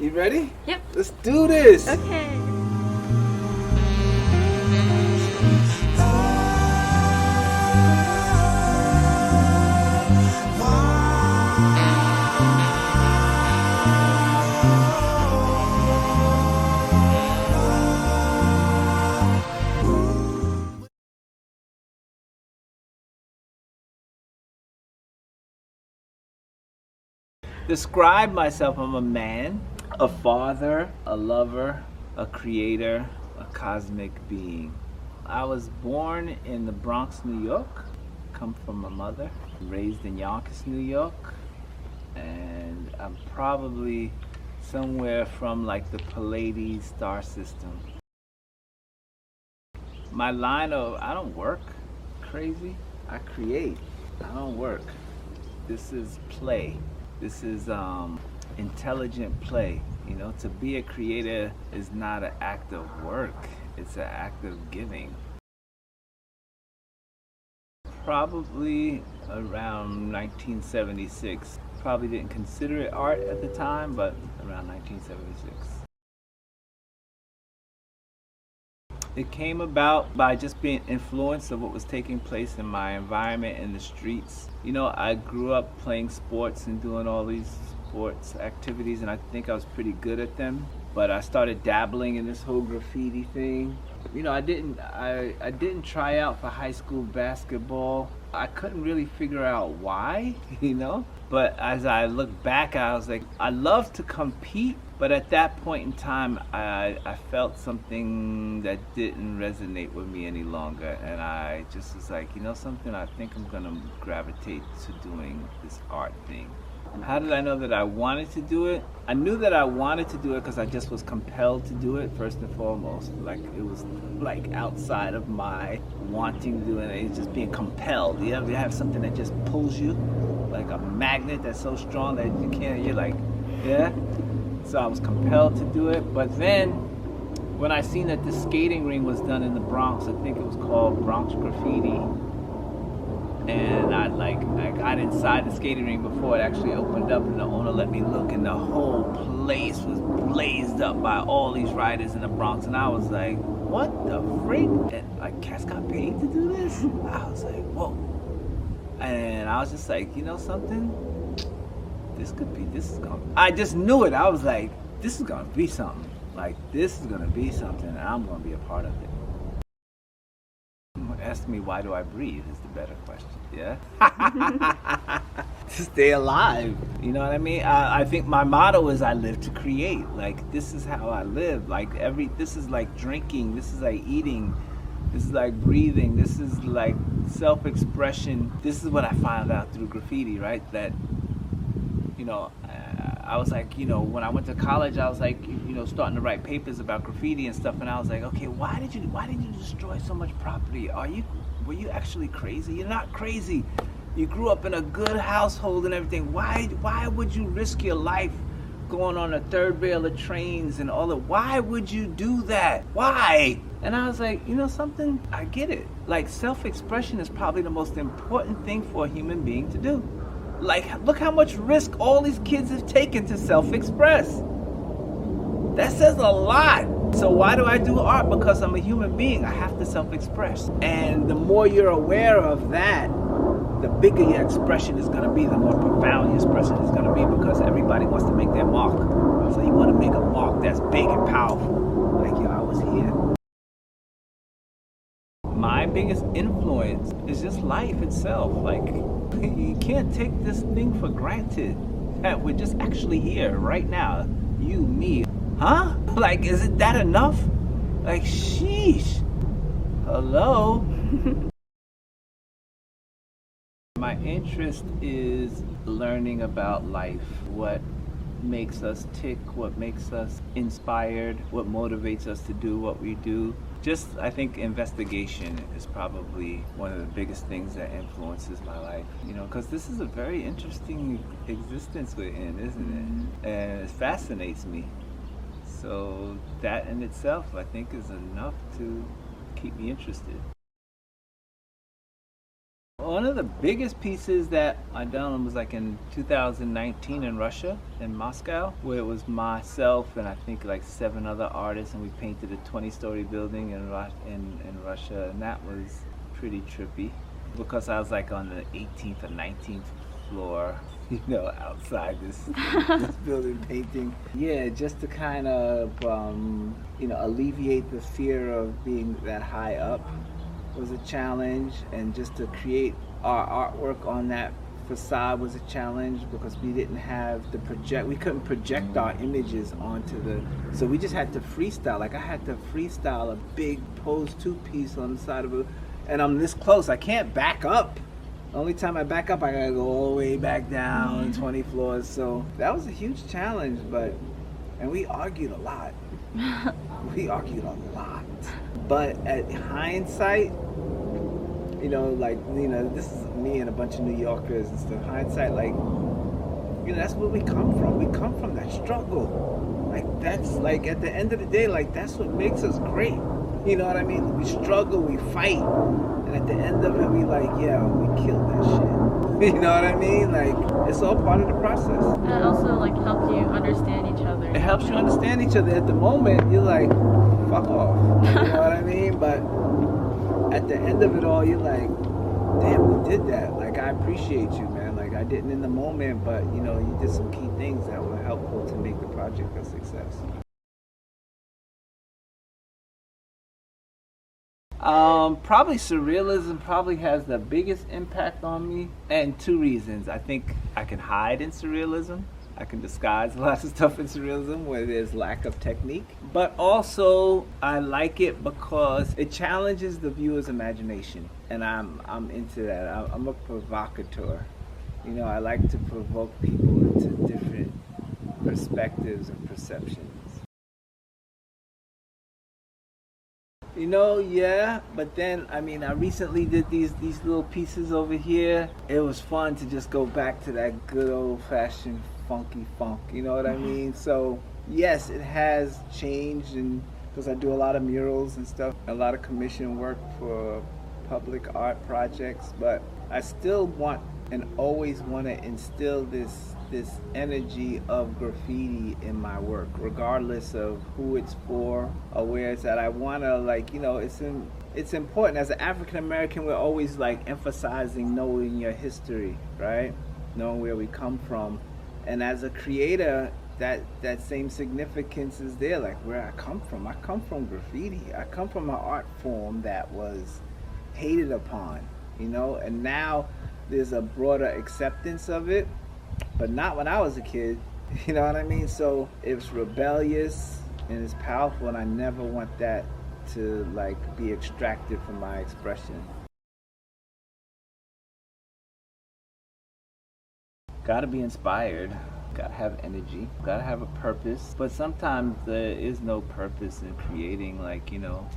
You ready? Yep. Let's do this. Okay. Describe myself. I'm a man, a father, a lover, a creator, a cosmic being. I was born in the Bronx, New York. Come from a mother. Raised in Yonkers, New York. And I'm probably somewhere from like the Pleiades star system. My line of, I don't work. Crazy. I create. I don't work. This is play. This is intelligent play. You know, to be a creator is not an act of work. It's an act of giving. Probably around 1976. Probably didn't consider it art at the time, but around 1976. It came about by just being influenced of what was taking place in my environment in the streets. You know, I grew up playing sports and doing all these sports activities, and I think I was pretty good at them. But I started dabbling in this whole graffiti thing. You know, I didn't try out for high school basketball. I couldn't really figure out why, you know? But as I look back, I was like, I love to compete, but at that point in time, I felt something that didn't resonate with me any longer. And I just was like, you know something, I think I'm gonna gravitate to doing this art thing. How did I know that I wanted to do it? I knew that I wanted to do it because I just was compelled to do it, first and foremost. Like, it was like outside of my wanting to do it. It's just being compelled. You ever have something that just pulls you? Like a magnet that's so strong that you can't, you're like, yeah? So I was compelled to do it. But then, when I seen that this skating ring was done in the Bronx, I think it was called Bronx Graffiti. And I got inside the skating ring before it actually opened up, and the owner let me look, and the whole place was blazed up by all these riders in the Bronx. And I was like, what the freak? And like, cats got paid to do this? I was like, whoa. And I was just like, you know something? I just knew it. I was like, this is gonna be something. Like, this is gonna be something, and I'm gonna be a part of it. Ask me, why do I breathe is the better question, yeah? To stay alive, you know what I mean? I think my motto is I live to create. Like, this is how I live. Like, this is like drinking, this is like eating, this is like breathing, this is like self-expression. This is what I found out through graffiti, right? That, you know, I was like, you know, when I went to college, I was like, you know, starting to write papers about graffiti and stuff, and I was like, okay, why did you destroy so much property? Were you actually crazy? You're not crazy. You grew up in a good household and everything. Why would you risk your life going on a third rail of trains and all that? Why would you do that? Why? And I was like, you know something? I get it. Like, self-expression is probably the most important thing for a human being to do. Like, look how much risk all these kids have taken to self-express. That says a lot. So why do I do art? Because I'm a human being. I have to self-express. And the more you're aware of that, the bigger your expression is going to be, the more profound your expression is going to be, because everybody wants to make their mark. So you want to make a mark that's big and powerful. Like, yo, I was here. My biggest influence is just life itself. Like, you can't take this thing for granted that we're just actually here right now. You, me. Huh? Like, is it that enough? Like, sheesh. Hello? My interest is learning about life. What makes us tick, what makes us inspired, what motivates us to do what we do. Just, I think investigation is probably one of the biggest things that influences my life, you know, because this is a very interesting existence we're in, isn't it? And it fascinates me. So that in itself, I think, is enough to keep me interested. One of the biggest pieces that I done was like in 2019 in Russia, in Moscow, where it was myself and I think like 7 other artists, and we painted a 20-story building in Russia, and that was pretty trippy because I was like on the 18th or 19th floor, you know, outside this building painting. Yeah, just to kind of, you know, alleviate the fear of being that high up was a challenge, and just to create our artwork on that facade was a challenge because we didn't have we couldn't project our images onto so we just had to freestyle. Like I had to freestyle a big Pose2 piece on the side of it, and I'm this close, I can't back up. The only time I back up, I gotta go all the way back down 20 floors. So that was a huge challenge, and we argued a lot. We argued a lot. But at hindsight, you know, like, you know, this is me and a bunch of New Yorkers and stuff. Hindsight, like, you know, that's where we come from. We come from that struggle. Like, that's, like, at the end of the day, like, that's what makes us great. You know what I mean? We struggle, we fight. And at the end of it, we like, yeah, we killed that shit. You know what I mean? Like, it's all part of the process. And it also, like, helps you understand each other. It helps you understand each other. At the moment, you're like, fuck off. You know what I mean? But at the end of it all, you're like, damn, we did that. Like, I appreciate you, man. Like, I didn't in the moment, but, you know, you did some key things that were helpful to make the project a success. Probably surrealism probably has the biggest impact on me, and 2 reasons. I think I can hide in surrealism. I can disguise lots of stuff in surrealism where there's lack of technique. But also, I like it because it challenges the viewer's imagination, and I'm into that. I'm a provocateur. You know, I like to provoke people into different perspectives and perceptions. You know, yeah, but then, I mean, I recently did these little pieces over here. It was fun to just go back to that good old-fashioned funky funk, you know what I mean? So, yes, it has changed, and because I do a lot of murals and stuff, a lot of commission work for public art projects, but I still want and always want to instill this energy of graffiti in my work, regardless of who it's for or where it's at. I want to, like, you know, it's important. As an African American, we're always like emphasizing knowing your history, right? Knowing where we come from. And as a creator, that same significance is there. Like, where I come from graffiti. I come from an art form that was hated upon, you know, and now there's a broader acceptance of it, but not when I was a kid. You know what I mean? So it's rebellious and it's powerful, and I never want that to, like, be extracted from my expression. Gotta be inspired, gotta have energy, gotta have a purpose, but sometimes there is no purpose in creating. Like, you know,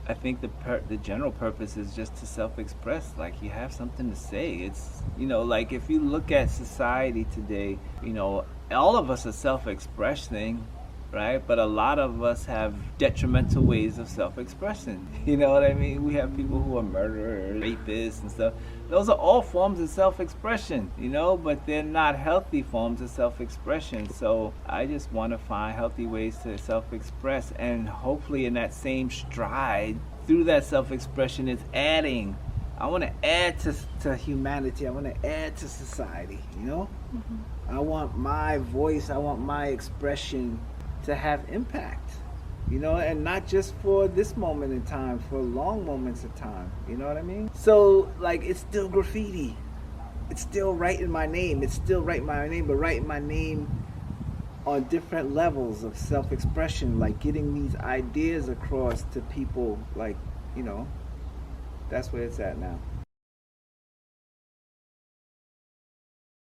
I think the general purpose is just to self-express. Like, you have something to say. It's, you know, like, if you look at society today, you know, all of us are self-expressing, right? But a lot of us have detrimental ways of self-expression. You know what I mean? We have people who are murderers, rapists and stuff. Those are all forms of self-expression, you know, but they're not healthy forms of self-expression. So I just want to find healthy ways to self-express, and hopefully in that same stride, through that self-expression, it's adding. I want to add to humanity. I want to add to society, you know? Mm-hmm. I want my voice, I want my expression to have impact, you know, and not just for this moment in time, for long moments of time, you know what I mean? So, like, it's still graffiti. It's still writing my name. It's still writing my name, but writing my name on different levels of self-expression, like getting these ideas across to people, like, you know, that's where it's at now.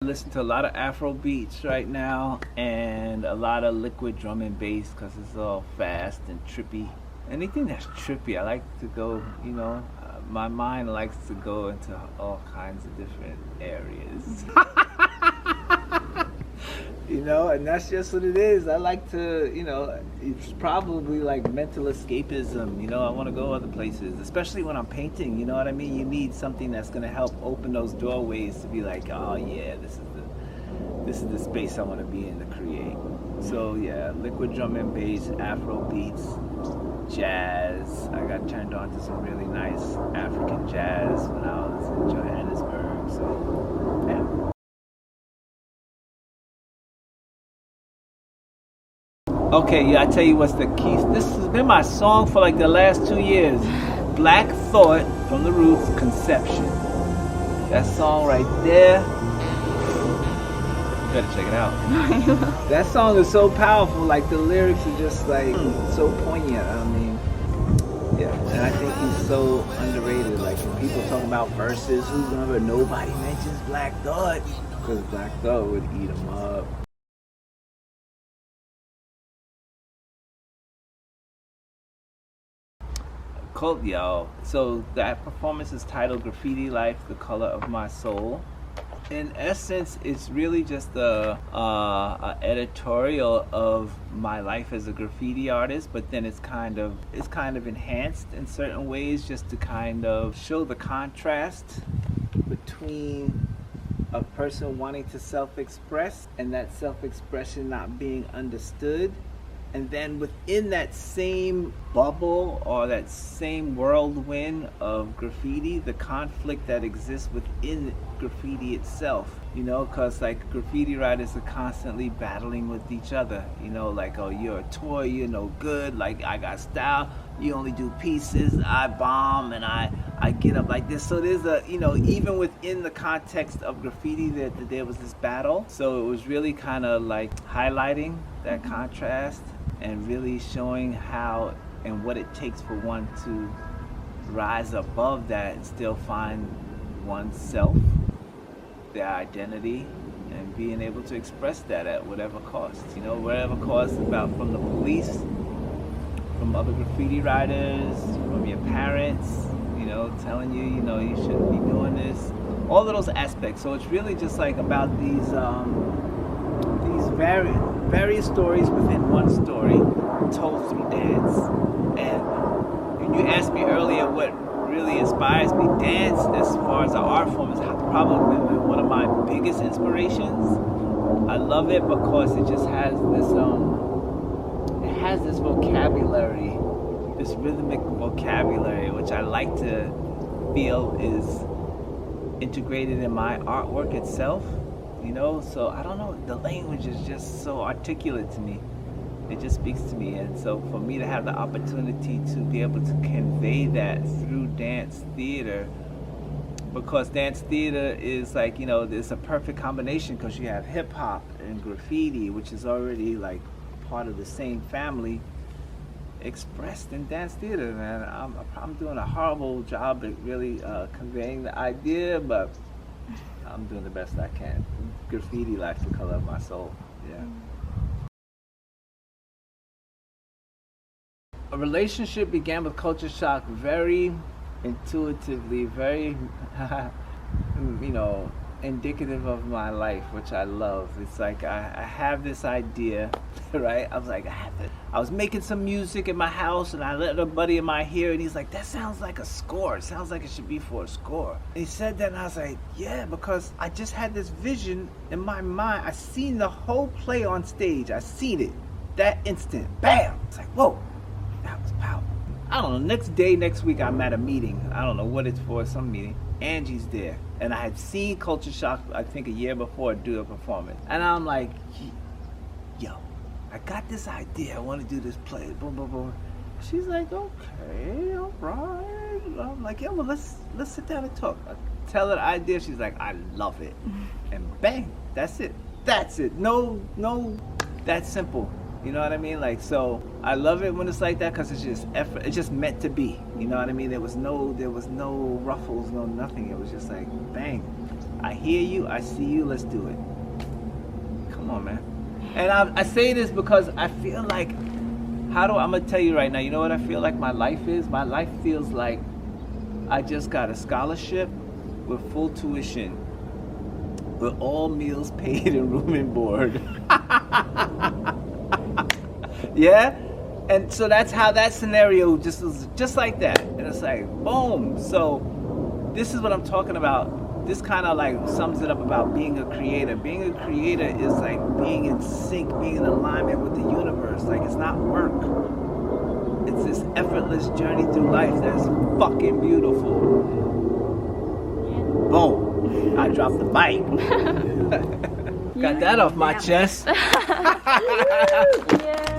I listen to a lot of Afro beats right now, and a lot of liquid drum and bass, because it's all fast and trippy. Anything that's trippy, I like to go, you know, my mind likes to go into all kinds of different areas. And that's just what it is. I like to, it's probably like mental escapism. I want to go other places, especially when I'm painting. You know what I mean? You need something that's going to help open those doorways to be like, oh yeah, this is the space I want to be in to create. So yeah, liquid drum and bass, Afro beats, jazz. I got turned on to some really nice African jazz when I was in Johannesburg. So yeah. Okay, yeah, I tell you what's the key. This has been my song for like the last 2 years. Black Thought from the Roots, Conception. That song right there. You gotta check it out. That song is so powerful. Like the lyrics are just like so poignant. I mean, yeah, and I think he's so underrated. Like when people talk about verses, nobody mentions Black Thought because Black Thought would eat him up. Cult, yo. So that performance is titled Graffiti Life, The Color of My Soul. In essence, it's really just a editorial of my life as a graffiti artist, but then it's kind of enhanced in certain ways just to kind of show the contrast between a person wanting to self-express and that self-expression not being understood. And then within that same bubble or that same whirlwind of graffiti, the conflict that exists within graffiti itself, because like graffiti writers are constantly battling with each other, like, oh, you're a toy, you're no good, like I got style, you only do pieces, I bomb and I get up like this. So there's a, even within the context of graffiti that there was this battle. So it was really kind of like highlighting that contrast and really showing how and what it takes for one to rise above that and still find oneself, their identity, and being able to express that at whatever cost. Whatever cost, about from the police, from other graffiti writers, from your parents, telling you, you shouldn't be doing this. All of those aspects. So it's really just like about these various stories within one story told through dance. And you asked me earlier what really inspires me. Dance, as far as the art form, is probably one of my biggest inspirations. I love it because it just has this vocabulary, this rhythmic vocabulary, which I like to feel is integrated in my artwork itself. So I don't know, the language is just so articulate to me. It just speaks to me. And so for me to have the opportunity to be able to convey that through dance theater, because dance theater is like, it's a perfect combination because you have hip hop and graffiti, which is already like part of the same family, expressed in dance theater, man. I'm doing a horrible job at really conveying the idea, but I'm doing the best I can. Graffiti Life, The Color of My Soul. Yeah. A relationship began with Culture Shock very intuitively, very, indicative of my life, which I love. It's like I have this idea, right? I was like, I was making some music in my house and I let a buddy of mine hear it, and he's like, that sounds like a score. It sounds like it should be for a score. And he said that and I was like, yeah, because I just had this vision in my mind. I seen the whole play on stage. I seen it. That instant, bam! It's like, whoa, that was powerful. I don't know, next week I'm at a meeting. I don't know what it's for, some meeting. Angie's there. And I had seen Culture Shock, I think a year before, do a performance. And I'm like, yo, I got this idea. I want to do this play. Boom, boom, boom. She's like, okay, all right. I'm like, yeah, well, let's sit down and talk. I tell her the idea. She's like, I love it. And bang, that's it. That's it. No, that's simple. You know what I mean? Like, so I love it when it's like that because it's just effort. It's just meant to be. You know what I mean? There was no ruffles, no nothing. It was just like, bang. I hear you. I see you. Let's do it. Come on, man. And I say this because I feel like, I'm gonna tell you right now. You know what I feel like my life is? My life feels like I just got a scholarship with full tuition with all meals paid and room and board. Yeah? And so that's how that scenario just was just like that. And it's like, boom. So this is what I'm talking about. This kind of like sums it up about being a creator. Being a creator is like being in sync, being in alignment with the universe. Like, it's not work. It's this effortless journey through life that's fucking beautiful. Boom. I dropped the mic. Got that off my chest. Yeah.